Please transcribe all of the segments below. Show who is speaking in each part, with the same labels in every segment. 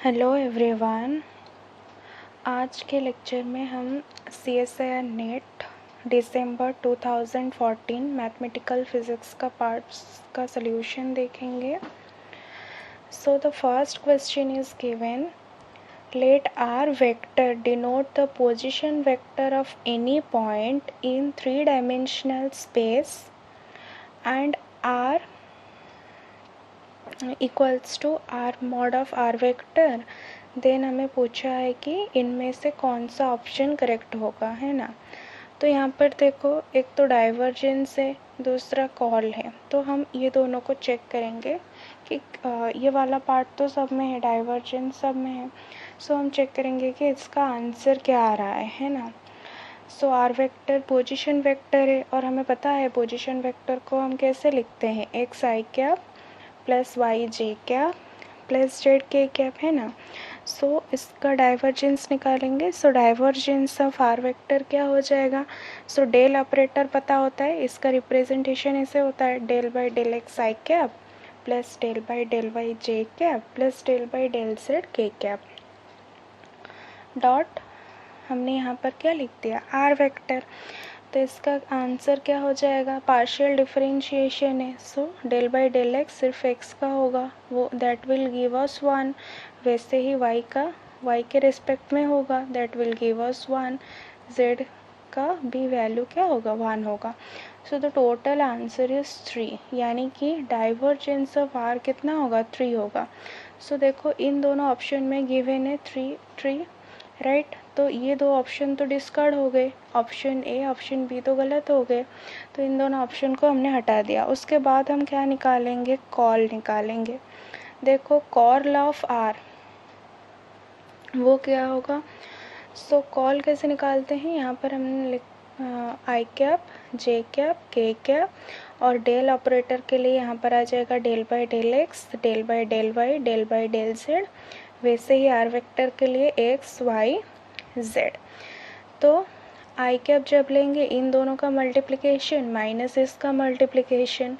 Speaker 1: Hello everyone. आज के lecture में हम CSIR नेट दिसंबर 2014 मैथमेटिकल फिज़िक्स का पार्ट्स का सॉल्यूशन देखेंगे। So the first question is given, let R vector denote the position vector of any point in three-dimensional space and R equals to R mod of R vector. Then हमें पूछा है कि इनमें से कौन सा ऑप्शन करेक्ट होगा, है ना। तो यहाँ पर देखो, एक तो डाइवर्जेंस है, दूसरा कॉल है। तो हम ये दोनों को चेक करेंगे कि ये वाला पार्ट तो सब में है, डाइवर्जेंस सब में है। सो हम चेक करेंगे कि इसका आंसर क्या आ रहा है ना। सो आर वेक्टर पोजीशन वेक्टर है और हमें पता है पोजीशन वेक्टर को हम कैसे लिखते हैं, x i cap plus Y j cap plus Z k cap, है ना। सो इसका डाइवर्जेंस निकालेंगे। सो डाइवर्जेंस ऑफ आर वेक्टर क्या हो जाएगा। सो डेल ऑपरेटर पता होता है, इसका रिप्रेजेंटेशन ऐसे होता है, del by del x i cap plus del by del y j cap plus del by del z k cap dot हमने यहाँ पर क्या लिख दिया, आर वेक्टर। तो इसका आंसर क्या हो जाएगा, पार्शियल डिफरेंशिएशन है। So del by del x सिर्फ एक्स का होगा, वो दैट विल गिव अस 1। वैसे ही वाई का वाई के रिस्पेक्ट में होगा, that will give us 1। Z का भी वैल्यू क्या होगा, 1 होगा। So the total answer is 3, यानी कि डाइवर्जेंस ऑफ आर कितना होगा, 3 होगा। सो देखो इन दोनों ऑप्शन में गिवन है 3 राइट। तो ये दो ऑप्शन तो डिस्कार्ड हो गए, ऑप्शन ए ऑप्शन बी तो गलत हो गए। तो इन दोनों ऑप्शन को हमने हटा दिया। उसके बाद हम क्या निकालेंगे, कॉल निकालेंगे। देखो कॉल ऑफ आर वो क्या होगा। सो कॉल कैसे निकालते हैं, यहाँ पर हमने i cap j cap k cap और डेल ऑपरेटर के लिए यहाँ पर आ जाएगा del by del x del by del y del by del z. वैसे ही आर वेक्टर के लिए एक्स वाई जेड। तो आई कैप जब लेंगे, इन दोनों का मल्टीप्लिकेशन माइनस इसका मल्टीप्लिकेशन,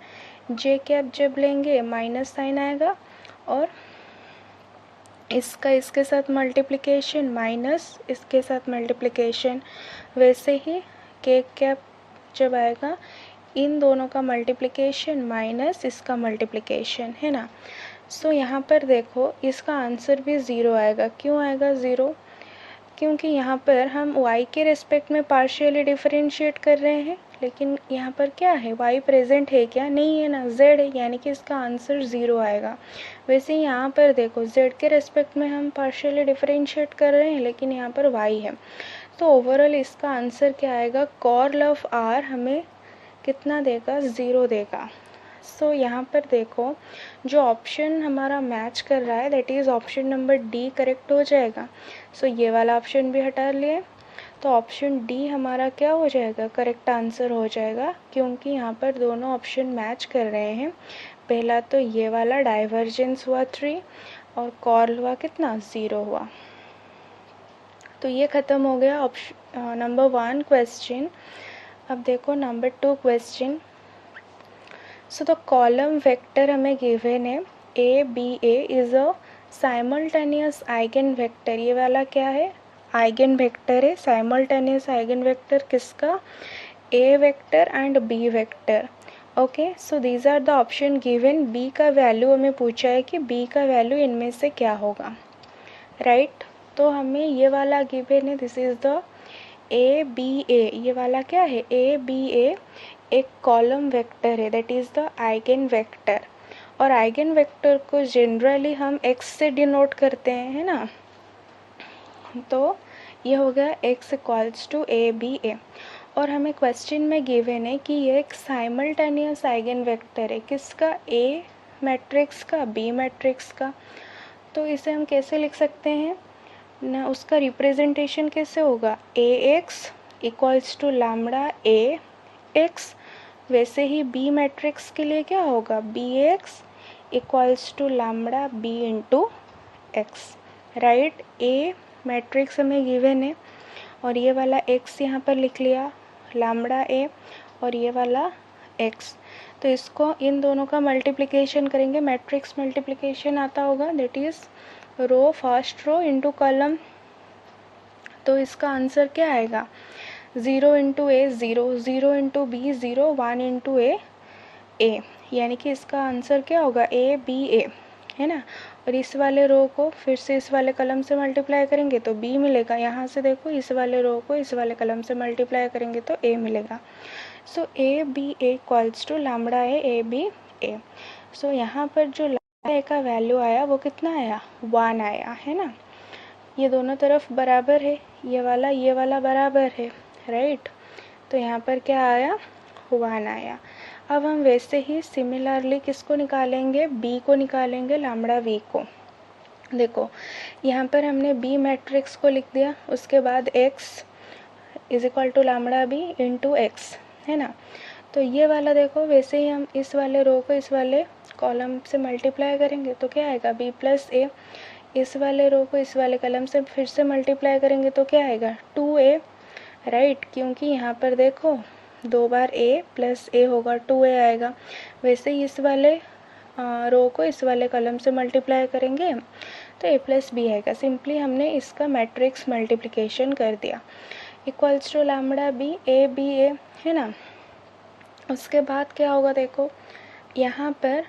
Speaker 1: जे कैप जब लेंगे माइनस साइन आएगा और इसका इसके साथ मल्टीप्लिकेशन माइनस इसके साथ मल्टीप्लिकेशन। वैसे ही के कैप जब आएगा, इन दोनों का मल्टीप्लिकेशन माइनस इसका मल्टीप्लिकेशन, है ना। सो यहाँ पर देखो इसका आंसर भी 0 आएगा। क्यों आएगा 0, क्योंकि यहाँ पर हम y के रिस्पेक्ट में पार्शियली डिफरेंशिएट कर रहे हैं, लेकिन यहाँ पर क्या है, y प्रेजेंट है क्या, नहीं है ना, z है, यानी कि इसका आंसर 0 आएगा। वैसे यहाँ पर देखो z के रिस्पेक्ट में हम पार्शियली डिफरेंशिएट कर रहे हैं, लेकिन यहाँ पर y है। तो ओवरऑल इसका आंसर क्या आएगा, कॉल ऑफ r हमें कितना देगा, 0 देगा। सो यहाँ पर देखो जो ऑप्शन हमारा मैच कर रहा है that is option number D correct हो जाएगा। सो ये वाला ऑप्शन भी हटा लिए, तो ऑप्शन डी हमारा क्या हो जाएगा, करेक्ट आंसर हो जाएगा, क्योंकि यहाँ पर दोनों ऑप्शन मैच कर रहे हैं। पहला तो ये वाला डाइवर्जेंस हुआ 3 और कॉल हुआ कितना, 0 हुआ। तो ये ख़त्म हो गया ऑप्शन नंबर 1 क्वेश्चन। अब देखो number 2 question. So the column vector हमें गिवन है A B A is a simultaneous eigen vector. ये वाला क्या है, आइगन वेक्टर है। साइमल्टेनियस आइगन वेक्टर किसका, A vector and B vector. Okay, so these are the option given. B का value हमें पूछा है कि बी का वैल्यू इनमें से क्या होगा, राइट। तो हमें ये वाला गिवन है, this is the A B A. ये वाला क्या है, ए बी ए एक कॉलम वेक्टर है, that is the eigen vector. और आइगन वेक्टर को जनरली हम एक्स से डिनोट करते हैं, है ना। तो ये हो गया X equals to A B A. और हमें क्वेश्चन में गिवन है कि ये एक साइमल्टेनियस आइगन वेक्टर है, किसका, ए मैट्रिक्स का, बी मैट्रिक्स का। तो इसे हम कैसे लिख सकते हैं ना, उसका रिप्रेजेंटेशन कैसे होगा, A X equals to lambda A X. वैसे ही बी मैट्रिक्स के लिए क्या होगा, B X equals to lambda B into X, right. A matrix हमें गिवन है और ये वाला एक्स यहाँ पर लिख लिया, लैम्डा ए, और ये वाला एक्स। तो इसको इन दोनों का मल्टीप्लिकेशन करेंगे, मैट्रिक्स मल्टीप्लिकेशन आता होगा, that is row first row into column. तो इसका आंसर क्या आएगा, 0 into a 0, 0 into b 0, 1 into a, यानी कि इसका आंसर क्या होगा, ए बी ए, है ना। और इस वाले रो को फिर से इस वाले कलम से मल्टीप्लाई करेंगे तो बी मिलेगा। यहाँ से देखो इस वाले रो को इस वाले कलम से मल्टीप्लाई करेंगे तो ए मिलेगा। So A B A equals to lambda A B A. So यहाँ पर जो लैम्बडा ए का वैल्यू आया वो कितना आया, 1 आया, है ना। ये दोनों तरफ बराबर है, ये वाला बराबर है, राइट। तो यहाँ पर क्या आया, 1 आया। अब हम वैसे ही सिमिलरली किसको निकालेंगे, बी को निकालेंगे, लैम्बडा बी को। देखो यहाँ पर हमने बी मैट्रिक्स को लिख दिया, उसके बाद x is equal to lambda b into x, है ना। तो ये वाला देखो वैसे ही हम इस वाले रो को इस वाले कॉलम से मल्टीप्लाई करेंगे तो क्या आएगा, b प्लस ए। इस वाले रो को इस वाले कॉलम से फिर से मल्टीप्लाई करेंगे तो क्या आएगा, 2a, राइट। क्योंकि यहाँ पर देखो 2 बार a प्लस ए होगा, 2a आएगा। वैसे ही इस वाले रो को इस वाले कॉलम से मल्टीप्लाई करेंगे तो a प्लस बी आएगा। सिंपली हमने इसका मैट्रिक्स मल्टीप्लिकेशन कर दिया, equals to lambda B A B A, है ना। उसके बाद क्या होगा, देखो यहाँ पर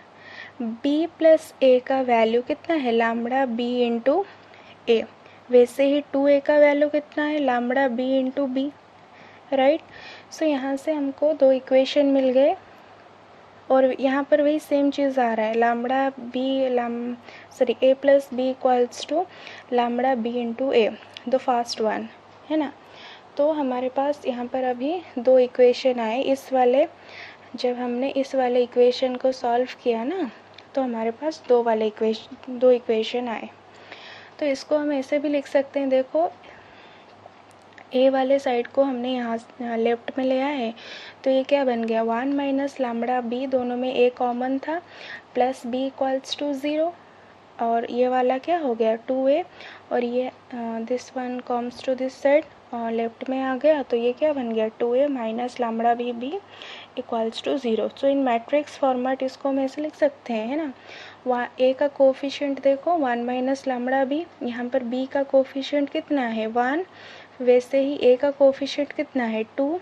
Speaker 1: b प्लस ए का वैल्यू कितना है, लैम्बडा b इंटू ए। वैसे ही 2a का वैल्यू कितना है, lambda b into B, right. So यहाँ से हमको दो इक्वेशन मिल गए और यहाँ पर वही सेम चीज़ आ रहा है, lambda B a plus b equals to lambda b into a, the first one, है ना। तो हमारे पास यहाँ पर अभी दो इक्वेशन आए। इस वाले जब हमने इस वाले इक्वेशन को सॉल्व किया ना तो हमारे पास दो इक्वेशन आए। तो इसको हम ऐसे भी लिख सकते हैं, देखो ए वाले साइड को हमने यहाँ लेफ्ट में ले आए तो ये क्या बन गया, 1 माइनस लैम्बडा बी, दोनों में ए कॉमन था, प्लस बी इक्वल्स टू 0, और ये वाला क्या हो गया 2a, और ये this one comes to this side left में आ गया तो ये क्या बन गया, 2a minus lambda b b equals to 0। So in matrix format इसको हम ऐसे लिख सकते हैं, है ना। ए का कोफिशिएंट देखो 1 माइनस लैम्बडा बी, यहाँ पर बी का कोफिशिएंट कितना है 1, वैसे ही ए का कोफिशिएंट कितना है 2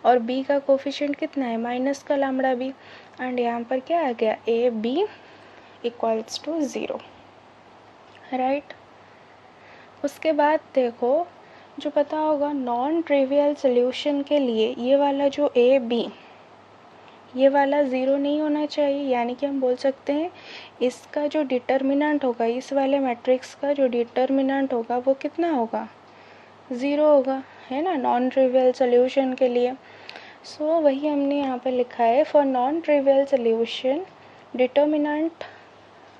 Speaker 1: और बी का कोफिशिएंट कितना है माइनस का लैम्बडा बी, एंड यहाँ पर क्या आ गया a b equals to 0, right. उसके बाद देखो जो पता होगा नॉन ट्रिवियल सोल्यूशन के लिए ये वाला जो ए बी ये वाला 0 नहीं होना चाहिए, यानी कि हम बोल सकते हैं इसका जो डिटर्मिनेंट होगा, इस वाले मैट्रिक्स का जो डिटर्मिनेंट होगा वो कितना होगा, 0 होगा, है ना, नॉन ट्रिवियल सोल्यूशन के लिए। सो वही हमने यहाँ पे लिखा है, for non trivial solution determinant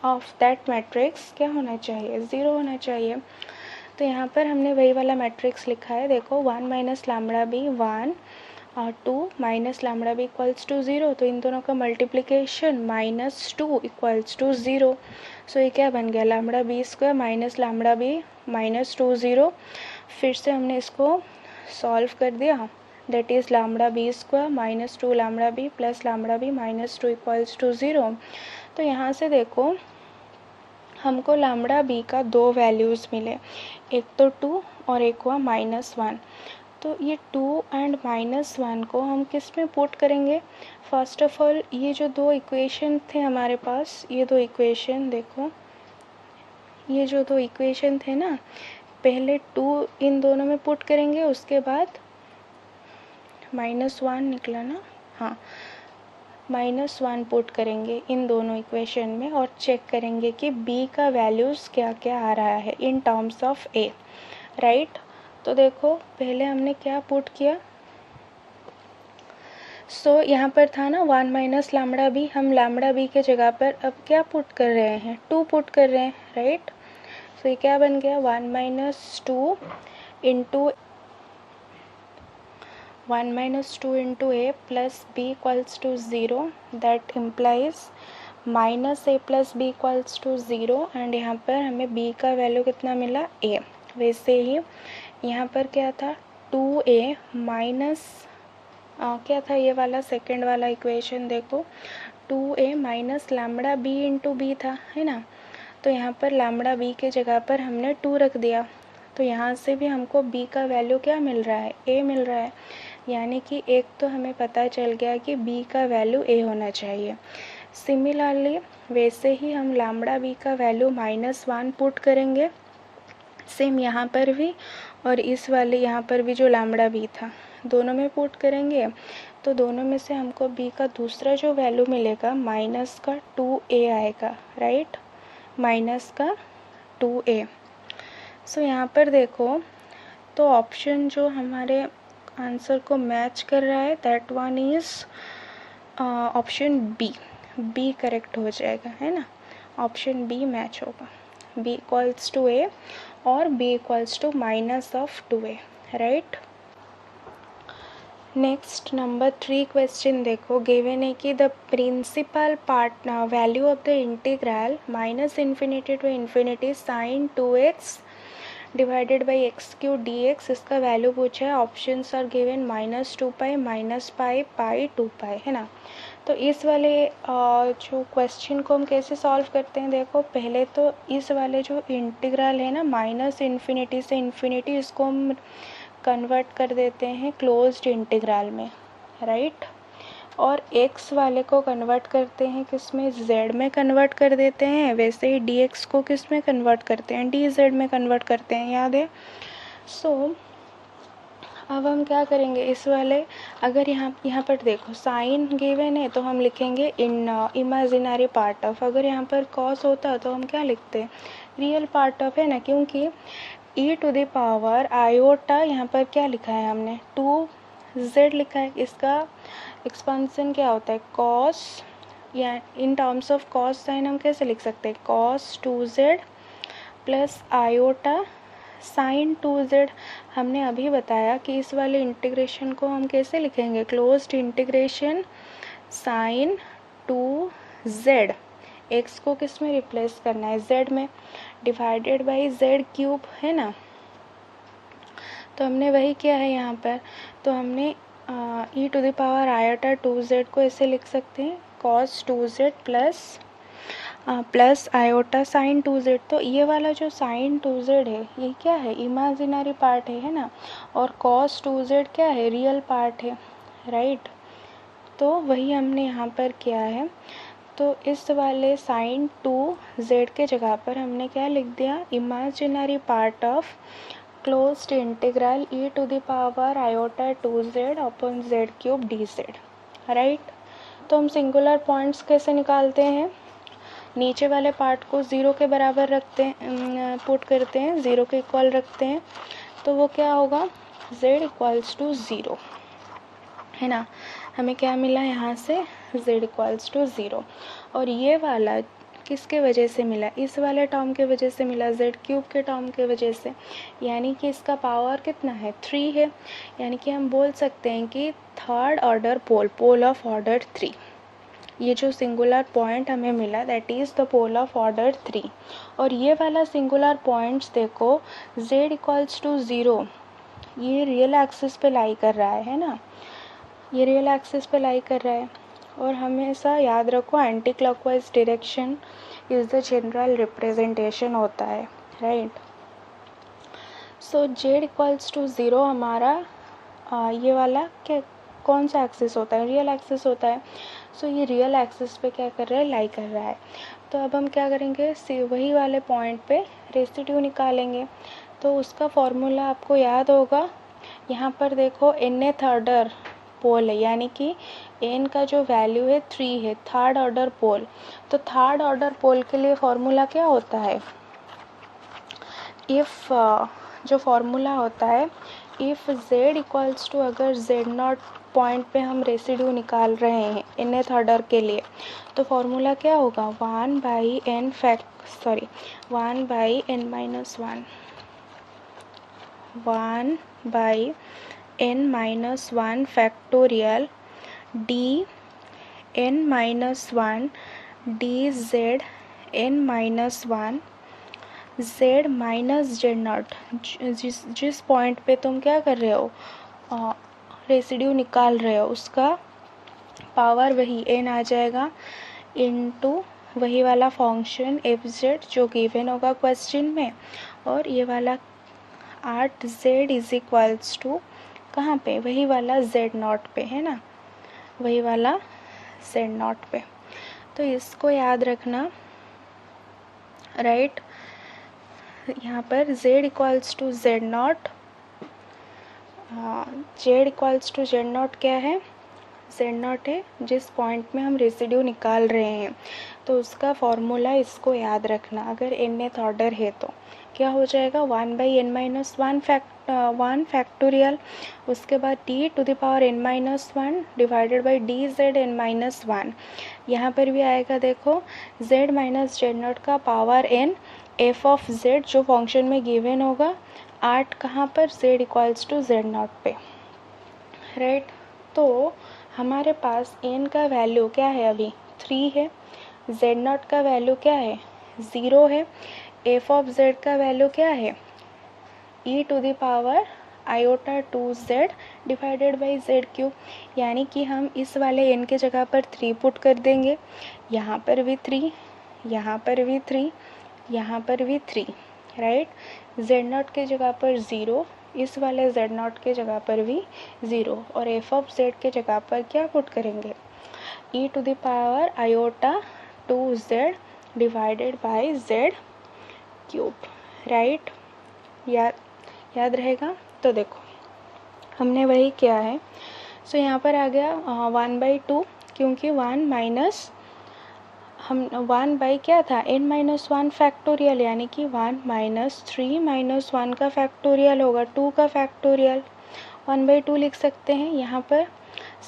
Speaker 1: of that matrix क्या होना चाहिए, 0 होना चाहिए। तो यहाँ पर हमने वही वाला मैट्रिक्स लिखा है, देखो 1 माइनस लैम्बडा बी 1 और 2 minus lambda b equals to 0, तो इन दोनों का मल्टीप्लिकेशन -2 इक्वल्स टू 0। सो ये क्या बन गया, lambda b square minus lambda b -2 0। फिर से हमने इसको सॉल्व कर दिया, that is lambda b square -2 lambda b plus lambda b -2 equals to 0। तो यहाँ से देखो हमको लैम्बडा बी का दो वैल्यूज़ मिले, एक तो 2 और एक हुआ -1। तो ये 2 एंड -1 को हम किस में पुट करेंगे, फर्स्ट ऑफ ऑल ये जो दो इक्वेशन थे हमारे पास, ये दो इक्वेशन देखो, ये जो दो इक्वेशन थे ना, पहले 2 इन दोनों में पुट करेंगे, उसके बाद -1 निकला ना, हाँ -1 पुट करेंगे इन दोनों इक्वेशन में और चेक करेंगे कि b का वैल्यूज़ क्या क्या आ रहा है in terms of a, right. तो देखो पहले हमने क्या पुट किया, सो यहाँ पर था ना 1 माइनस लैम्बडा बी, हम लैम्बडा बी के जगह पर अब क्या पुट कर रहे हैं, 2 पुट कर रहे हैं, राइट। सो ये क्या बन गया, 1 minus 2 into 1 minus 2 into a plus b equals to 0, that implies minus a plus b equals to 0, and यहाँ पर हमें b का वैल्यू कितना मिला a। वैसे ही यहाँ पर क्या था 2a माइनस क्या था ये वाला सेकंड वाला इक्वेशन, देखो 2a minus lambda b into b था, है ना। तो यहाँ पर लैम्बडा b के जगह पर हमने 2 रख दिया, तो यहाँ से भी हमको b का वैल्यू क्या मिल रहा है, a मिल रहा है। यानी कि एक तो हमें पता चल गया कि b का वैल्यू a होना चाहिए। सिमिलरली वैसे ही हम लैम्बडा b का वैल्यू -1 पुट करेंगे, सेम यहाँ पर भी, और इस वाले यहाँ पर भी जो लैम्बडा b था दोनों में पुट करेंगे, तो दोनों में से हमको b का दूसरा जो वैल्यू मिलेगा माइनस का 2a आएगा, राइट, माइनस का 2a। सो यहाँ पर देखो, तो ऑप्शन जो हमारे आंसर को मैच कर रहा है that one is option b correct हो जाएगा, है ना। ऑप्शन बी मैच होगा, b इक्वल्स टू a और b equals to minus of 2a, right. Next number 3 question देखो, गिवन है कि the principal part value of the integral minus infinity to infinity sine 2x divided by x cube d x, इसका value पूछा है। Options are given -2π, -π, पाई, 2π, है ना। तो इस वाले जो क्वेश्चन को हम कैसे सॉल्व करते हैं, देखो पहले तो इस वाले जो इंटीग्रल है ना माइनस इन्फिनिटी से इन्फिनिटी, इसको हम कन्वर्ट कर देते हैं क्लोज्ड इंटीग्रल में, राइट। और x वाले को कन्वर्ट करते हैं किस में, z में कन्वर्ट कर देते हैं। वैसे ही dx को किस में कन्वर्ट करते हैं, dz में कन्वर्ट करते हैं, याद है। सो अब हम क्या करेंगे, इस वाले अगर यहाँ पर देखो साइन गिवन है तो हम लिखेंगे इन इमेजिनरी पार्ट ऑफ, अगर यहाँ पर कॉस होता तो हम क्या लिखते हैं, रियल पार्ट ऑफ, है ना। क्योंकि e to the power iota यहाँ पर क्या लिखा है हमने, 2z लिखा है, इसका एक्सपेंशन क्या होता है कॉस, या in terms of cos sine हम कैसे लिख सकते हैं, cos 2z plus iota sine 2z। हमने अभी बताया कि इस वाले इंटीग्रेशन को हम कैसे लिखेंगे, closed integration sign 2z, x को किस में रिप्लेस करना है, z में, डिवाइडेड बाई z क्यूब, है ना। तो हमने वही किया है यहाँ पर। तो हमने e to the power iota 2z को ऐसे लिख सकते हैं, cos 2z plus iota sine 2z। तो ये वाला जो साइन 2z है ये क्या है, इमेजिनरी पार्ट है ना, और cos 2z क्या है, रियल पार्ट है, राइट। तो वही हमने यहाँ पर किया है। तो इस वाले साइन 2z के जगह पर हमने क्या लिख दिया, imaginary part of closed integral e to the power iota 2z upon z cube dz, right. तो हम सिंगुलर पॉइंट्स कैसे निकालते हैं, नीचे वाले पार्ट को 0 के बराबर रखते हैं, पुट करते हैं, 0 के इक्वल रखते हैं, तो वो क्या होगा, z इक्वल्स टू 0, है ना। हमें क्या मिला यहाँ से, z इक्वल्स टू 0। और ये वाला किसके वजह से मिला, इस वाले टर्म के वजह से मिला, z क्यूब के टर्म के वजह से, यानी कि इसका पावर कितना है, 3 है। यानी कि हम बोल सकते हैं कि third order pole of order 3, ये जो सिंगुलर पॉइंट हमें मिला that is the pole of order 3। और ये वाला सिंगुलर पॉइंट्स देखो z इक्वल्स टू 0, ये रियल एक्सिस पे लाई कर रहा है ना, ये रियल एक्सिस पे लाई कर रहा है। और हमेशा याद रखो anti clockwise direction is the general representation होता है, right. So z equals to 0 हमारा ये वाला क्या, कौन सा एक्सिस होता है, रियल एक्सिस होता है। सो ये रियल एक्सिस पे क्या कर रहा है, लाई कर रहा है। तो अब हम क्या करेंगे, वही वाले पॉइंट पे रेसिड्यू निकालेंगे। तो उसका फॉर्मूला आपको याद होगा, यहाँ पर देखो nth ऑर्डर पोल है, यानी कि n का जो वैल्यू है 3 है, थर्ड ऑर्डर पोल। तो थर्ड ऑर्डर पोल के लिए फॉर्मूला क्या होता है, इफ़ जो फॉर्मूला होता है, इफ़ z इक्वल्स टू, अगर z0 पॉइंट पे हम रेसिड्यू निकाल रहे हैं nth ऑर्डर के लिए, तो फॉर्मूला क्या होगा, 1 by n minus 1, 1 by n minus 1 factorial D n minus 1 D Z n minus 1 z minus z0, जिस पॉइंट पे तुम क्या कर रहे हो, रेसिड्यू निकाल रहे हो उसका पावर वही n आ जाएगा इनटू वही वाला फंक्शन fz जो गिवन होगा क्वेश्चन में, और ये वाला 8z इज इक्वल्स टू कहाँ पे, वही वाला z0 पे, है ना, वही वाला z0 पे। तो इसको याद रखना, राइट। यहाँ पर z equals to z0, z equals to z0 क्या है, z0 है जिस पॉइंट में हम रेसिड्यू निकाल रहे हैं, तो उसका फॉर्मूला इसको याद रखना। अगर nth ऑर्डर है तो क्या हो जाएगा 1/n-1 फैक्टोरियल, उसके बाद t⁻n-1 डिवाइडेड बाई dz(n-1). यहाँ पर भी आएगा देखो z माइनस z0 का power n f of z जो फंक्शन में गिवन होगा 8 कहाँ पर, z इक्वल्स टू z0 पे, राइट। तो हमारे पास n का वैल्यू क्या है, अभी 3 है, z0 का वैल्यू क्या है 0 है, f ऑफ z का वैल्यू क्या है e⁻i2z डिवाइडेड बाई z3, यानी कि हम इस वाले n के जगह पर 3 पुट कर देंगे, यहाँ पर भी 3, यहाँ पर भी 3, यहाँ पर भी 3, राइट। z0 के जगह पर 0, इस वाले z0 के जगह पर भी 0, और f ऑफ z के जगह पर क्या पुट करेंगे e⁻i2z divided by z3, right. याद रहेगा। तो देखो हमने वही किया है, सो यहाँ पर आ गया 1/2, क्योंकि 1 माइनस हम 1 बाई क्या था n-1 फैक्टोरियल, यानी कि 1 माइनस 3 माइनस 1 का फैक्टोरियल होगा 2 का फैक्टोरियल, 1/2 लिख सकते हैं। यहाँ पर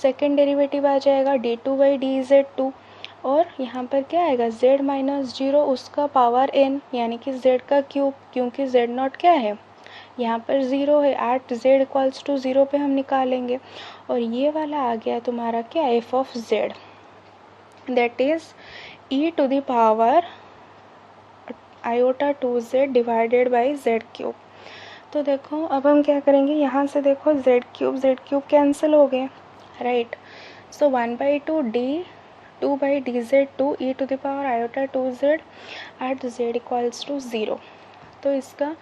Speaker 1: सेकेंड डेरिवेटिव आ जाएगा d2/dz2, और यहाँ पर क्या आएगा z माइनस 0 उसका पावर n, यानी कि z का क्यूब, क्योंकि z0 क्या है यहाँ पर 0 है, 8z इक्वल्स टू 0 पे हम निकालेंगे, और ये वाला आ गया तुम्हारा क्या f of z, that is e⁻i2z divided by z3। तो देखो अब हम क्या करेंगे, यहाँ से देखो z3 कैंसिल हो गए, right. So 1/2 d2/dz2 e⁻i2z at z equals to 0। तो इसका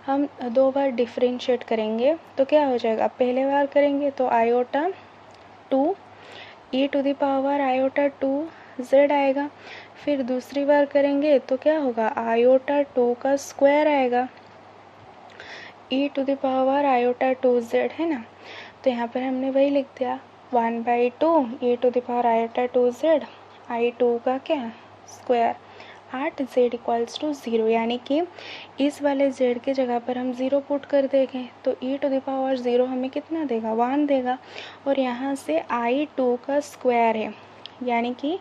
Speaker 1: हम 2 बार डिफ्रेंशिएट करेंगे तो क्या हो जाएगा, पहले बार करेंगे तो i2 e⁻i2z आएगा, फिर दूसरी बार करेंगे तो क्या होगा i2 का स्क्वायर आएगा e⁻i2z, है ना। तो यहाँ पर हमने वही लिख दिया 1/2 e⁻i2z, i2 का क्या स्क्वायर 8z इक्वल्स टू 0, यानी कि इस वाले z के जगह पर हम 0 पुट कर देंगे तो e⁻0 हमें कितना देगा 1 देगा, और यहाँ से i2 का स्क्वायर है, यानी कि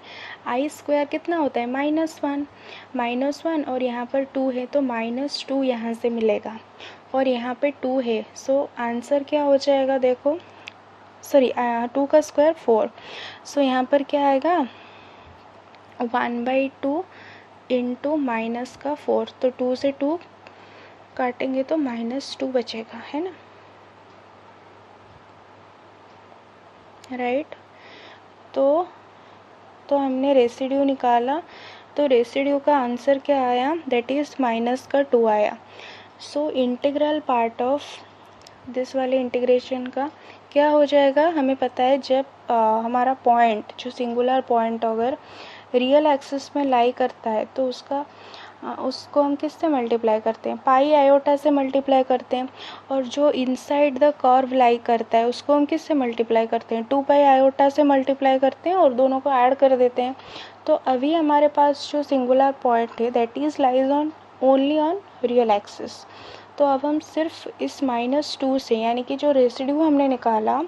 Speaker 1: i स्क्वायर कितना होता है -1 और यहाँ पर 2 है तो -2 यहाँ से मिलेगा, और यहाँ पे 2 है, सो आंसर क्या हो जाएगा देखो, सॉरी 2 का स्क्वायर 4, सो यहाँ पर क्या आएगा 1/2 इंटू माइनस का 4, तो 2 से 2 काटेंगे तो -2 बचेगा, है ना, राइट। तो हमने रेसिड्यू निकाला, तो रेसिड्यू का आंसर क्या आया, दैट इज़ -2 आया। So integral part of this वाले इंटीग्रेशन का क्या हो जाएगा, हमें पता है जब हमारा पॉइंट जो सिंगुलर पॉइंट अगर रियल एक्सिस में लाई करता है तो उसको हम किससे मल्टीप्लाई करते हैं, पाई आयोटा से मल्टीप्लाई करते हैं, और जो इनसाइड द कर्व लाई करता है उसको हम किससे मल्टीप्लाई करते हैं 2 पाई आयोटा से मल्टीप्लाई करते हैं और दोनों को ऐड कर देते हैं। तो अभी हमारे पास जो सिंगुलर पॉइंट है that is lies on only on real axis. तो अब हम सिर्फ इस -2 से, यानी कि जो रेसिड्यू हमने निकाला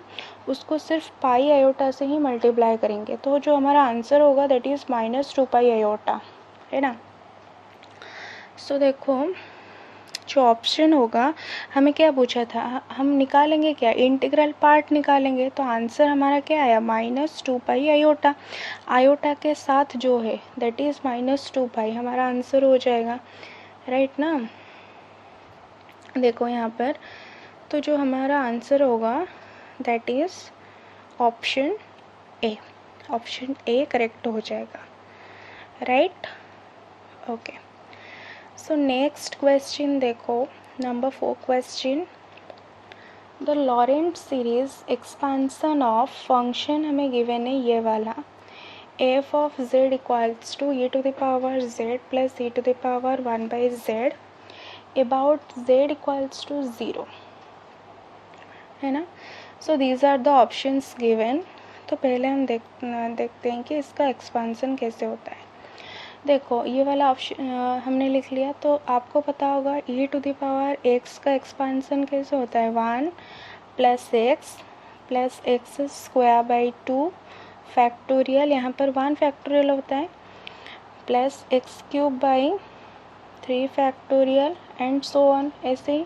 Speaker 1: उसको सिर्फ पाई आयोटा से ही मल्टीप्लाई करेंगे, तो जो हमारा आंसर होगा दैट इज़ -2 पाई आयोटा, है ना। सो देखो जो ऑप्शन होगा हमें क्या पूछा था, हम निकालेंगे क्या इंटीग्रल पार्ट निकालेंगे, तो आंसर हमारा क्या आया -2 पाई आयोटा, आयोटा के साथ जो है दैट इज़ -2 पाई हमारा आंसर हो जाएगा, राइट ना। देखो यहाँ पर तो जो हमारा आंसर होगा that is option A. Option A correct हो जाएगा, right. Okay, so next question देखो, number 4 question. The Laurent series expansion of function हमें गिवन है ये वाला, F of Z equals to e to the power z plus e to the power 1/z about z equals to 0, है ना। So these are the options given. तो पहले हम देखते हैं कि इसका एक्सपांसन कैसे होता है। देखो ये वाला ऑप्शन हमने लिख लिया, तो आपको पता होगा e to the power x का एक्सपांसन कैसे होता है, 1 plus x square by 2 factorial, यहाँ पर 1 फैक्टोरियल होता है, plus x cube by 3 factorial and so on, ऐसे ही।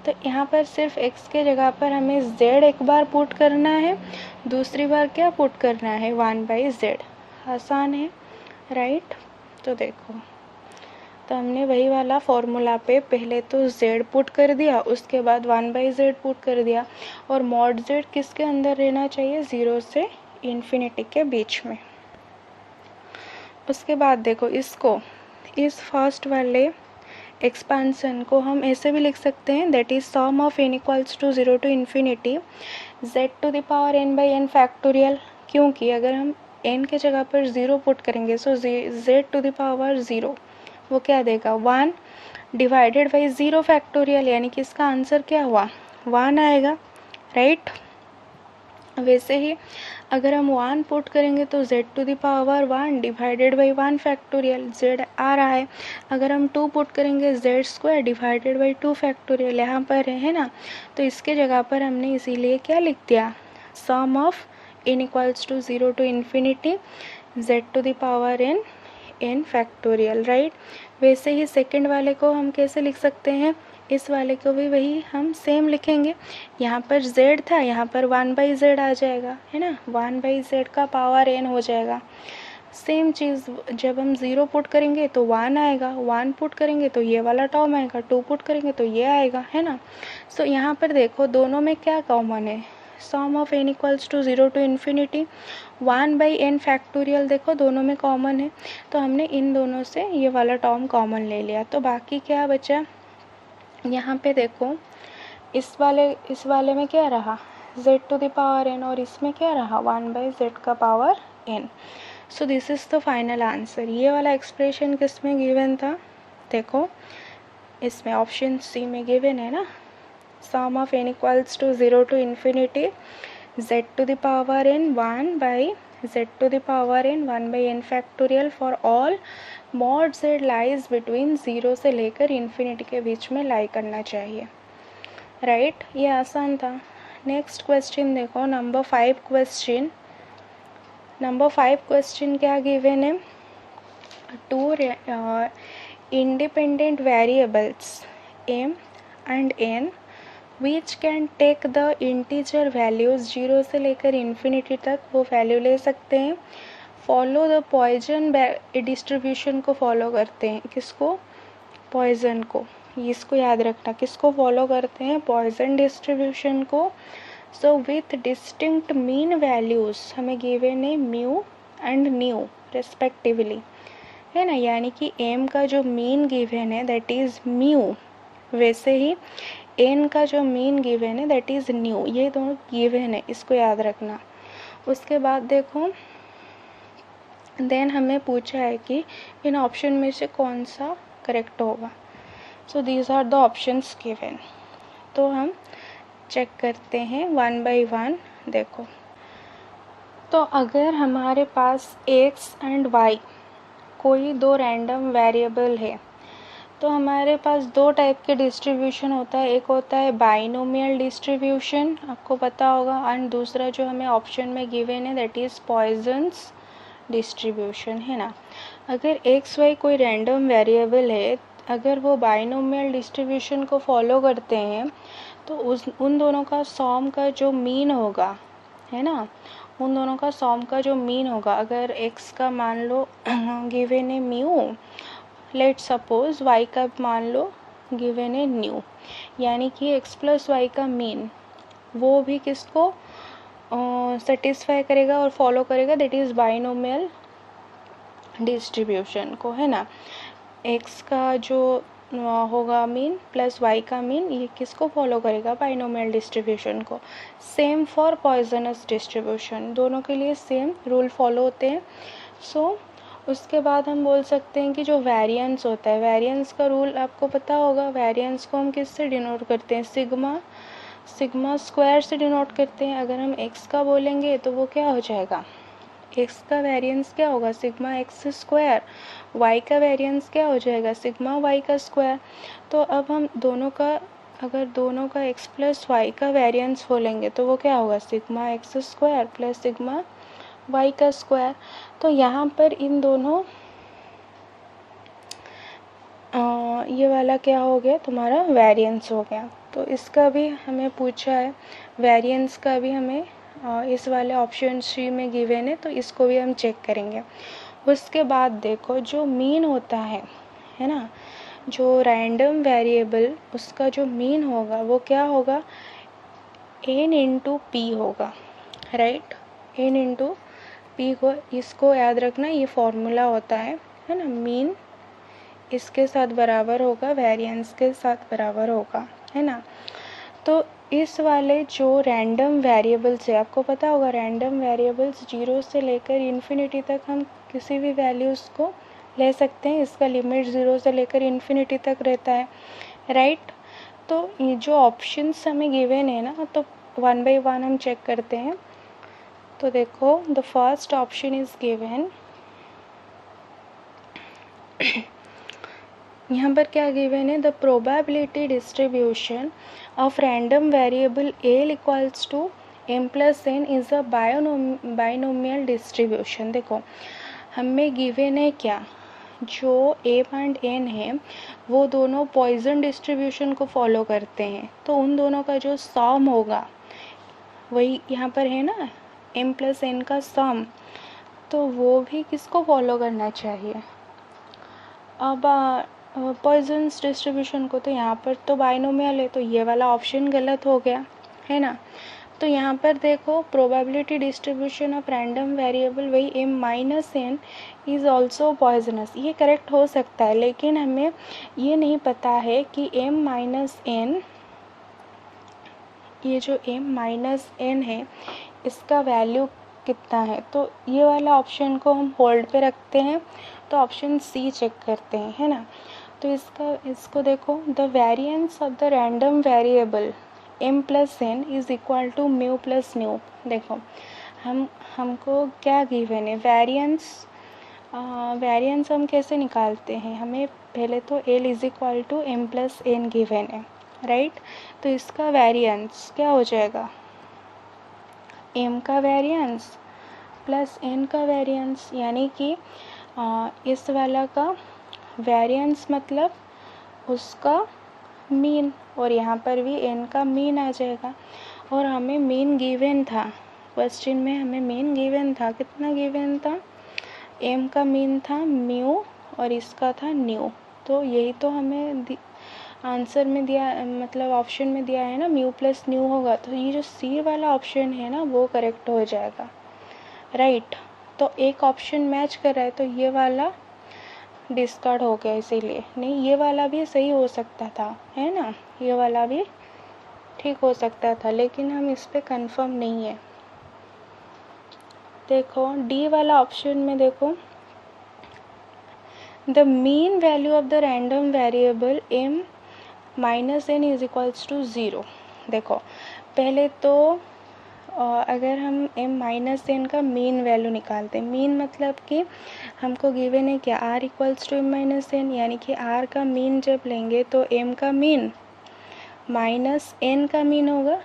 Speaker 1: तो यहाँ पर सिर्फ x के जगह पर हमें z एक बार पुट करना है, दूसरी बार क्या पुट करना है, 1/z। आसान है, राइट। तो देखो, तो हमने वही वाला फॉर्मूला पे पहले तो z पुट कर दिया, उसके बाद 1/z पुट कर दिया, और मॉड z किसके अंदर रहना चाहिए, 0 से इन्फिनिटी के बीच में। उसके बाद देखो इसको, इस फर्स्ट वाले एक्सपांसन को हम ऐसे भी लिख सकते हैं, that is sum of n equals to 0 to infinity z to the power n/n factorial, क्योंकि अगर हम n के जगह पर 0 पुट करेंगे सो z टू द पावर 0 वो क्या देगा, 1 डिवाइडेड बाई 0 फैक्टोरियल, यानी कि इसका आंसर क्या हुआ, 1 आएगा, राइट। वैसे ही अगर हम 1 पुट करेंगे तो z to the power 1 divided by 1 factorial, z आ रहा है। अगर हम 2 पुट करेंगे z square divided by 2 factorial, यहाँ पर है ना। तो इसके जगह पर हमने इसीलिए क्या लिख दिया, sum of n equals to 0 to infinity z to the power n factorial, right. वैसे ही सेकंड वाले को हम कैसे लिख सकते हैं, इस वाले को भी वही हम सेम लिखेंगे। यहाँ पर z था, यहाँ पर 1/z आ जाएगा, है ना, 1/z का पावर n हो जाएगा। सेम चीज़ जब हम 0 पुट करेंगे तो 1 आएगा, 1 पुट करेंगे तो ये वाला टर्म आएगा, 2 पुट करेंगे तो ये आएगा, है ना। सो यहाँ पर देखो दोनों में क्या कॉमन है, sum of n equals to 0 to infinity 1/n factorial, देखो दोनों में कॉमन है, तो हमने इन दोनों से ये वाला टर्म कॉमन ले लिया। तो बाकी क्या बचा, यहाँ पे देखो इस वाले में क्या रहा, z to the power n, और इसमें क्या रहा, 1/z का power n। So this is the final answer. ये वाला एक्सप्रेशन किस में गिवन था, देखो इसमें ऑप्शन सी में गिवन है ना, sum of n equals to 0 to infinity z to the power n 1/z to the power n 1/n factorial for all mod z lies between 0 से लेकर इन्फिनिटी के बीच में लाई करना चाहिए, राइट। ये आसान था। नेक्स्ट क्वेश्चन देखो, नंबर 5 क्वेश्चन। नंबर 5 क्वेश्चन क्या गिवन है, 2 independent variables m and n which can take the integer values 0 से लेकर इन्फिनिटी तक वो वैल्यू ले सकते हैं। फॉलो द पॉइजन डिस्ट्रीब्यूशन को फॉलो करते हैं, किसको, पॉइजन को, इसको याद रखना, किसको फॉलो करते हैं, पॉइजन डिस्ट्रीब्यूशन को। So with distinct mean values हमें गिवन है म्यू एंड न्यू रेस्पेक्टिवली, है ना, यानी कि m का जो मीन गिवन है दैट इज म्यू, वैसे ही n का जो मीन गिवन है दैट इज न्यू, ये दोनों गिवन है, इसको याद रखना। उसके बाद देखो देन हमें पूछा है कि इन ऑप्शन में से कौन सा करेक्ट होगा। So these are the options given. तो हम चेक करते हैं 1 by 1। देखो, तो अगर हमारे पास x एंड y कोई 2 रैंडम वेरिएबल है तो हमारे पास 2 टाइप के डिस्ट्रीब्यूशन होता है, एक होता है बाइनोमियल डिस्ट्रीब्यूशन, आपको पता होगा, एंड दूसरा जो हमें ऑप्शन में गिवन है दैट इज़ पॉइजन्स डिस्ट्रीब्यूशन, है ना। अगर एक्स वाई कोई रैंडम वेरिएबल है, अगर वो बाइनोमियल डिस्ट्रीब्यूशन को फॉलो करते हैं तो उन दोनों का सॉम का जो मीन होगा, है ना, उन दोनों का सॉम का जो मीन होगा, अगर एक्स का मान लो गिवन है म्यू, लेट सपोज वाई का मान लो गिवन है न्यू, यानी कि एक्स प्लस वाई का मीन वो भी किसको सेटिस्फाई करेगा और फॉलो करेगा, दैट इज़ बाइनोमियल डिस्ट्रीब्यूशन को, है ना। x का जो होगा मीन प्लस y का मीन, ये किसको फॉलो करेगा, बाइनोमियल डिस्ट्रीब्यूशन को। सेम फॉर पॉइजनस डिस्ट्रीब्यूशन, दोनों के लिए सेम रूल फॉलो होते हैं। सो उसके बाद हम बोल सकते हैं कि जो वेरिएंस होता है, वेरिएंस का रूल आपको पता होगा। वेरिएंस को हम किससे डिनोट करते हैं, सिग्मा स्क्वायर से डिनोट करते हैं। अगर हम x का बोलेंगे तो वो क्या हो जाएगा, x का वेरिएंस क्या होगा, सिग्मा एक्स स्क्वायर। y का वेरिएंस क्या हो जाएगा, सिग्मा y का स्क्वायर। तो अब हम दोनों का, अगर दोनों का x प्लस वाई का वेरिएंस बोलेंगे तो वो क्या होगा, sigma x square plus sigma y का स्क्वायर। तो यहाँ पर इन दोनों ये वाला क्या हो गया, तुम्हारा वेरिएंस हो गया। तो इसका भी हमें पूछा है, वेरिएंस का भी हमें इस वाले ऑप्शन सी में गिवन है, तो इसको भी हम चेक करेंगे। उसके बाद देखो जो मीन होता है ना, जो रैंडम वेरिएबल उसका जो मीन होगा वो क्या होगा, n इंटू पी होगा, राइट। n इंटू पी को, इसको याद रखना, ये फॉर्मूला होता है ना। मीन इसके साथ बराबर होगा, वेरिएंस के साथ बराबर होगा, है ना। तो इस वाले जो रैंडम वेरिएबल्स है, आपको पता होगा रैंडम वेरिएबल्स 0 से लेकर इन्फिनिटी तक हम किसी भी वैल्यूज़ को ले सकते हैं। इसका लिमिट 0 से लेकर इन्फिनिटी तक रहता है, राइट। तो ये जो ऑप्शंस हमें गिवन है ना, तो 1 बाय 1 हम चेक करते हैं। तो देखो the first option is given, यहाँ पर क्या गिवन है, the probability distribution of random variable l equals to m plus n is a binomial distribution. देखो हमें गिवन है क्या, जो m एंड n है वो दोनों पॉइजन डिस्ट्रीब्यूशन को फॉलो करते हैं। तो उन दोनों का जो सम होगा वही यहाँ पर है ना, m प्लस n का सम, तो वो भी किसको फॉलो करना चाहिए, अब पॉइजन्स डिस्ट्रीब्यूशन को। तो यहाँ पर तो बाइनोमियल है, तो ये वाला ऑप्शन गलत हो गया, है ना। तो यहाँ पर देखो probability distribution of random variable वही m minus n is also poisonous, ये करेक्ट हो सकता है, लेकिन हमें ये नहीं पता है कि m माइनस n, ये जो m माइनस n है इसका वैल्यू कितना है। तो ये वाला ऑप्शन को हम होल्ड पे रखते हैं, तो ऑप्शन सी चेक करते हैं, है ना। तो इसको देखो, the variance of the random variable m plus n is equal to mu plus nu. देखो हमको क्या गिवन है, वेरिएंस हम कैसे निकालते हैं, हमें पहले तो l is equal to m plus n given है, राइट। तो इसका वेरिएंस क्या हो जाएगा, m का वेरिएंस प्लस n का वेरिएंस, यानी कि इस वाला का वेरिएंस मतलब उसका मीन, और यहाँ पर भी n का मीन आ जाएगा। और हमें मीन गिवन था, क्वेश्चन में हमें मीन गिवन था, कितना गिवन था, m का मीन था म्यू और इसका था न्यू। तो यही तो हमें आंसर में दिया, मतलब ऑप्शन में दिया है ना, म्यू प्लस न्यू होगा। तो ये जो सी वाला ऑप्शन है ना वो करेक्ट हो जाएगा, राइट। तो एक ऑप्शन मैच कर रहा है, तो ये वाला डिस्कार्ड हो गया, इसीलिए नहीं, ये वाला भी सही हो सकता था, है ना, ये वाला भी ठीक हो सकता था, लेकिन हम इस पे कंफर्म नहीं है। देखो डी वाला ऑप्शन में देखो, the mean value of the random variable m minus n is equals to 0। देखो पहले तो अगर हम m माइनस n का मीन वैल्यू निकालते हैं, मीन मतलब कि हमको गिवन है क्या, r equals to m minus n, यानी कि r का मीन जब लेंगे तो m का मीन माइनस n का मीन होगा,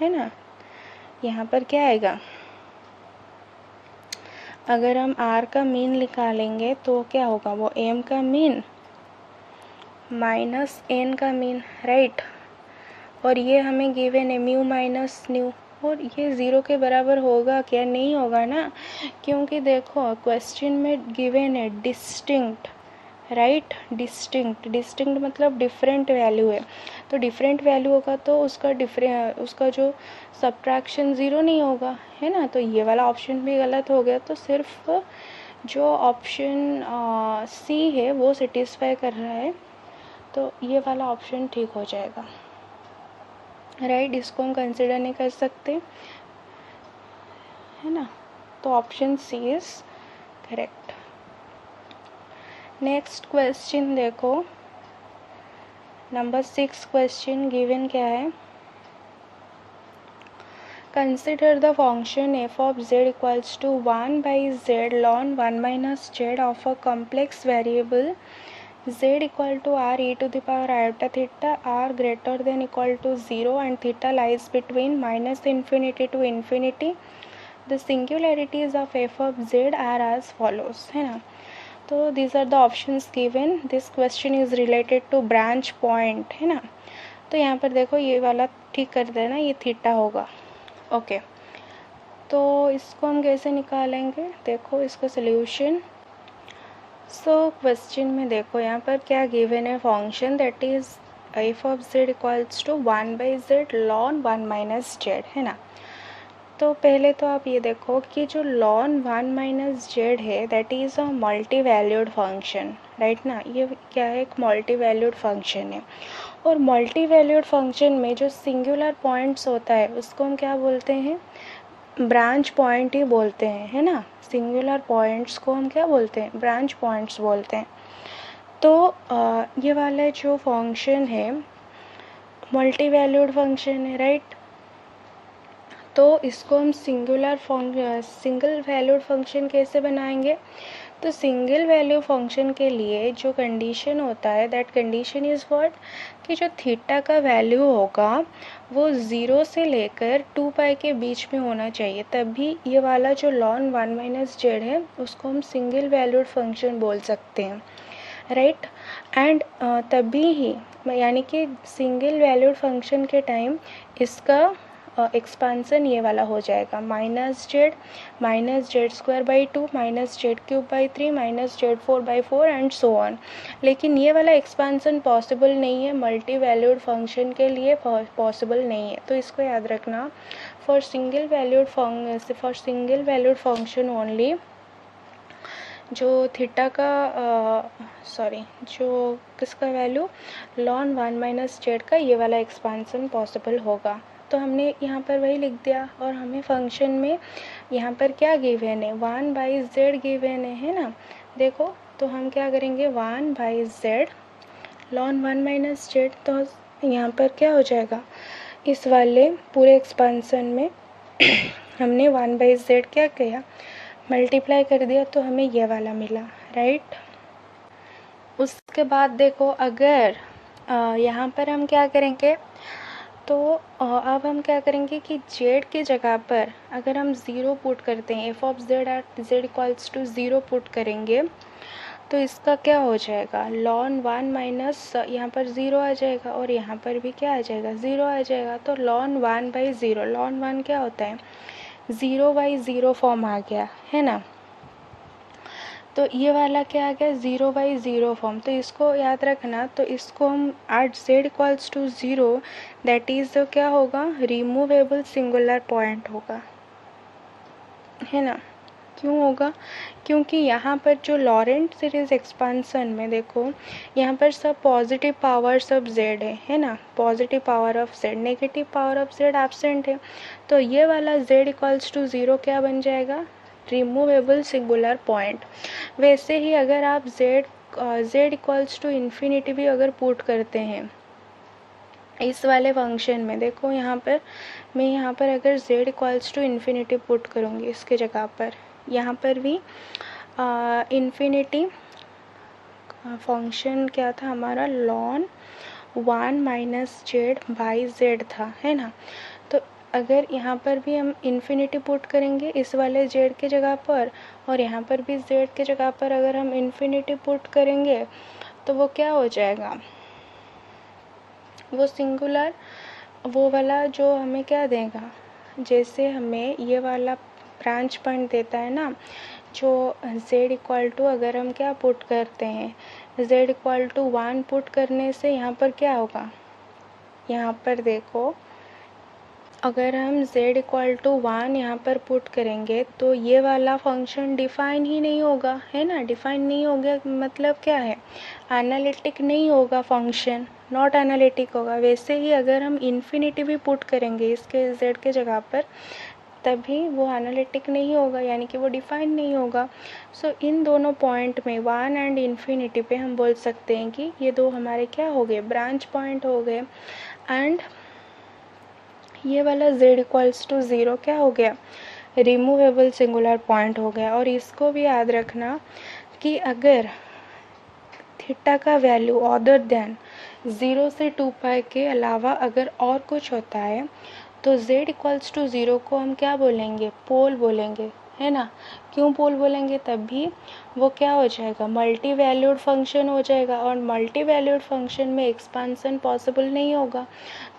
Speaker 1: है ना। यहाँ पर क्या आएगा, अगर हम r का मीन निकालेंगे तो क्या होगा, वो m का मीन माइनस n का मीन, राइट। और ये हमें गिवन है म्यू माइनस न्यू, और ये 0 के बराबर होगा क्या, नहीं होगा ना, क्योंकि देखो क्वेश्चन में गिवन है डिस्टिंक्ट, राइट। डिस्टिंक्ट मतलब डिफरेंट वैल्यू है, तो डिफरेंट वैल्यू होगा तो उसका जो सब्ट्रैक्शन ज़ीरो नहीं होगा, है ना। तो ये वाला ऑप्शन भी गलत हो गया। तो सिर्फ जो ऑप्शन सी है वो सेटिस्फाई कर रहा है, तो ये वाला ऑप्शन ठीक हो जाएगा, राइट। इसको हम कंसिडर नहीं कर सकते, है ना। तो option c is correct. Next question देखो, नंबर 6 क्वेश्चन गिवन क्या है। Consider the function f of z equals to 1 by z ln 1 minus z of a complex variable z equal to r e to the power iota theta r greater than equal to 0 and theta lies between minus infinity to infinity. The singularities of f of z are as follows, है ना। तो these are the options given. This question is related to branch point, है ना। तो यहाँ पर देखो ये वाला ठीक कर देना, ये थीटा होगा, ओके। तो इसको हम कैसे निकालेंगे, देखो इसका सोल्यूशन। सो क्वेश्चन में देखो यहाँ पर क्या गिवन है, function that is f of Z equals to 1 by z ln 1 minus z, है ना। तो पहले तो आप ये देखो कि जो लॉन 1 माइनस जेड है that is a multi valued function, right ना। ये क्या है, एक मल्टी वैल्यूड फंक्शन है। और मल्टी वैल्यूड फंक्शन में जो सिंगुलर पॉइंट्स होता है उसको हम क्या बोलते हैं, ब्रांच पॉइंट ही बोलते हैं, है ना। सिंगुलर पॉइंट्स को हम क्या बोलते हैं, ब्रांच पॉइंट्स बोलते हैं। तो ये वाला जो फंक्शन है मल्टी वैल्यूड फंक्शन है, राइट। तो इसको हम सिंगल वैल्यूड फंक्शन कैसे बनाएंगे। तो सिंगल वैल्यू फंक्शन के लिए जो कंडीशन होता है दैट कंडीशन इज़ व्हाट, कि जो थीटा का वैल्यू होगा वो 0 से लेकर 2 पाई के बीच में होना चाहिए, तभी ये वाला जो लॉन 1 माइनस जेड है उसको हम सिंगल वैल्यूड फंक्शन बोल सकते हैं, राइट। एंड तभी ही यानी कि सिंगल वैल्यूड फंक्शन के टाइम इसका एक्सपांसन ये वाला हो जाएगा, minus Z square by 2 minus Z cube by 3 minus Z 4 by 4 and so on. लेकिन ये वाला एक्सपांसन पॉसिबल नहीं है, मल्टी वैल्यूड फंक्शन के लिए पॉसिबल नहीं है। तो इसको याद रखना, for single valued function only जो थीटा का जो किसका वैल्यू लॉन 1 माइनस जेड का ये वाला एक्सपांसन पॉसिबल होगा। तो हमने यहाँ पर वही लिख दिया, और हमें फंक्शन में यहाँ पर क्या गिवन है, 1 बाई जेड गिवन है ना। देखो तो हम क्या करेंगे, 1 by z ln 1 minus Z, तो यहाँ पर क्या हो जाएगा, इस वाले पूरे एक्सपांसन में हमने 1 बाई जेड क्या किया, मल्टीप्लाई कर दिया, तो हमें ये वाला मिला, राइट। उसके बाद देखो अगर यहाँ पर हम क्या करेंगे, तो अब हम क्या करेंगे कि जेड की जगह पर अगर हम 0 पुट करते हैं, f of z at z equals to 0 put करेंगे, तो इसका क्या हो जाएगा, लॉन 1 माइनस यहाँ पर 0 आ जाएगा और यहाँ पर भी क्या आ जाएगा, 0 आ जाएगा। तो लॉन 1 बाई 0, लॉन 1 क्या होता है, 0 बाई 0 फॉर्म आ गया, है ना। तो ये वाला क्या आ गया, 0 बाई 0 फॉर्म। तो इसको याद रखना, तो इसको हम at z equals to 0 that is क्या होगा, रिमूवेबल सिंगुलर पॉइंट होगा, है ना। क्यों होगा, क्योंकि यहाँ पर जो लॉरेंट सीरीज एक्सपांसन में देखो यहाँ पर सब पॉजिटिव पावर्स ऑफ जेड है ना, positive power of Z, negative power of Z absent है। तो ये वाला जेड इक्वल्स टू 0 क्या बन जाएगा, रिमूवेबल सिंगुलर पॉइंट। वैसे ही अगर आप जेड इक्वल्स टू इन्फिनिटी भी अगर पुट करते हैं इस वाले फंक्शन में, देखो यहाँ पर मैं यहाँ पर अगर z equals to infinity put करूँगी इसके जगह पर, यहाँ पर भी इन्फिनिटी फंक्शन क्या था हमारा, lawn 1 minus Z by Z था, है ना। तो अगर यहाँ पर भी हम इन्फिनिटी पुट करेंगे इस वाले जेड के जगह पर, और यहाँ पर भी जेड के जगह पर अगर हम इन्फिनिटी पुट करेंगे, तो वो क्या हो जाएगा, वो सिंगुलर, वो वाला जो हमें क्या देगा, जैसे हमें ये वाला ब्रांच पॉइंट देता है ना, जो z इक्वल टू अगर हम क्या पुट करते हैं, z इक्वल टू 1 पुट करने से यहाँ पर क्या होगा, यहाँ पर देखो अगर हम z इक्वल टू 1 यहाँ पर पुट करेंगे तो ये वाला फंक्शन डिफाइन ही नहीं होगा, है ना। डिफाइन नहीं हो गया मतलब क्या है, एनालिटिक नहीं होगा फंक्शन, नॉट एनालिटिक होगा। वैसे ही अगर हम इन्फिनिटी भी पुट करेंगे इसके z के जगह पर तभी वो एनालिटिक नहीं होगा, यानी कि वो डिफाइन नहीं होगा। सो इन दोनों पॉइंट में 1 एंड इन्फिनिटी पे हम बोल सकते हैं कि ये दो हमारे क्या हो गए, ब्रांच पॉइंट हो गए। एंड ये वाला z इक्वल्स टू 0 क्या हो गया, रिमूवेबल सिंगुलर पॉइंट हो गया। और इसको भी याद रखना कि अगर थीटा का वैल्यू अदर देन 0 से 2π के अलावा अगर और कुछ होता है तो z इक्वल्स टू 0 को हम क्या बोलेंगे, पोल बोलेंगे, है ना। क्यों पोल बोलेंगे, तभी वो क्या हो जाएगा, मल्टी वैल्यूड फंक्शन हो जाएगा। और मल्टी वैल्यूड फंक्शन में एक्सपांसन पॉसिबल नहीं होगा,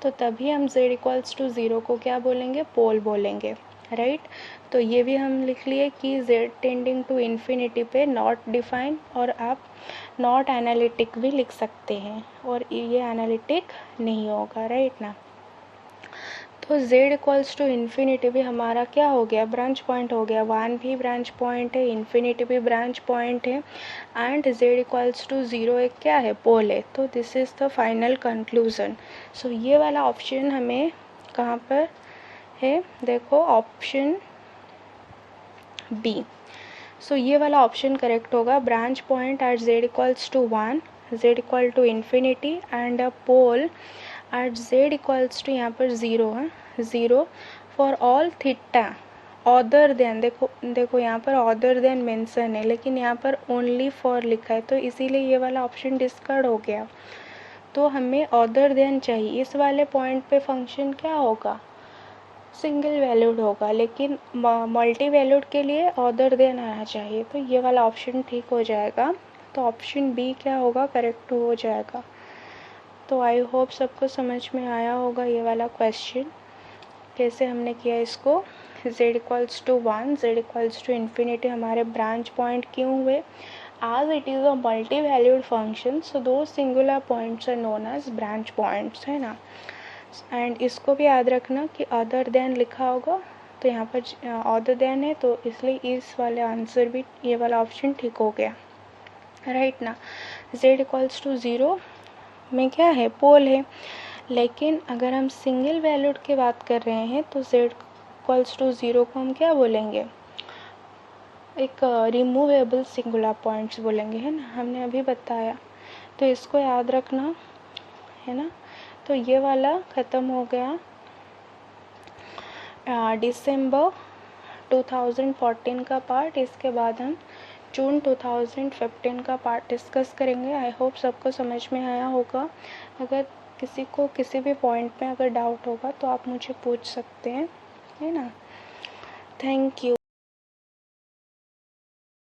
Speaker 1: तो तभी हम z इक्वल्स टू 0 को क्या बोलेंगे, पोल बोलेंगे, राइट। तो ये भी हम लिख लिए कि z टेंडिंग टू इन्फिनिटी पे नॉट डिफाइन, और आप नॉट एनालिटिक भी लिख सकते हैं, और ये एनालिटिक नहीं होगा, राइट ना। तो z इक्वल्स टू इन्फिनिटी भी हमारा क्या हो गया, ब्रांच पॉइंट हो गया। 1 भी ब्रांच पॉइंट है, इन्फिनिटी भी ब्रांच पॉइंट है, एंड z इक्वल्स टू 0 एक क्या है, पोल है। तो this is the final conclusion. So ये वाला ऑप्शन हमें कहाँ पर है, देखो ऑप्शन बी। सो ये वाला ऑप्शन करेक्ट होगा, branch point at z equals to 1, z equal to infinity and a pole at z equals to यहाँ पर 0 है, 0 for all theta other than, देखो यहाँ पर अदर देन मेंशन है लेकिन यहाँ पर ओनली फॉर लिखा है, तो इसीलिए ये वाला ऑप्शन डिस्कार्ड हो गया। तो हमें अदर देन चाहिए, इस वाले पॉइंट पे फंक्शन क्या होगा, सिंगल वैल्यूड होगा, लेकिन मल्टी वैल्यूड के लिए अदर देन आना चाहिए, तो ये वाला ऑप्शन ठीक हो जाएगा। तो ऑप्शन बी क्या होगा, करेक्ट हो जाएगा। तो आई होप सबको समझ में आया होगा ये वाला क्वेश्चन, कैसे हमने किया इसको। z equals to 1, z equals to infinity हमारे ब्रांच पॉइंट क्यों हुए, as it is a multi-valued function, so those singular points are known as branch points, है ना। एंड इसको भी याद रखना कि अदर देन लिखा होगा, तो यहाँ पर अदर देन है, तो इसलिए इस वाले आंसर भी ये वाला ऑप्शन ठीक हो गया, राइट ना। z इक्वल्स टू 0 में क्या है, पोल है। लेकिन अगर हम सिंगल वैल्यूड की बात कर रहे हैं तो z इक्वल्स टू 0 को हम क्या बोलेंगे, एक रिमूवेबल सिंगुलर पॉइंट्स बोलेंगे, है ना, हमने अभी बताया। तो इसको याद रखना, है ना। तो ये वाला ख़त्म हो गया दिसंबर 2014 का पार्ट। इसके बाद हम जून 2015 का पार्ट डिस्कस करेंगे। आई होप सबको समझ में आया होगा। अगर किसी को किसी भी पॉइंट में अगर डाउट होगा तो आप मुझे पूछ सकते हैं, है ना। Thank you.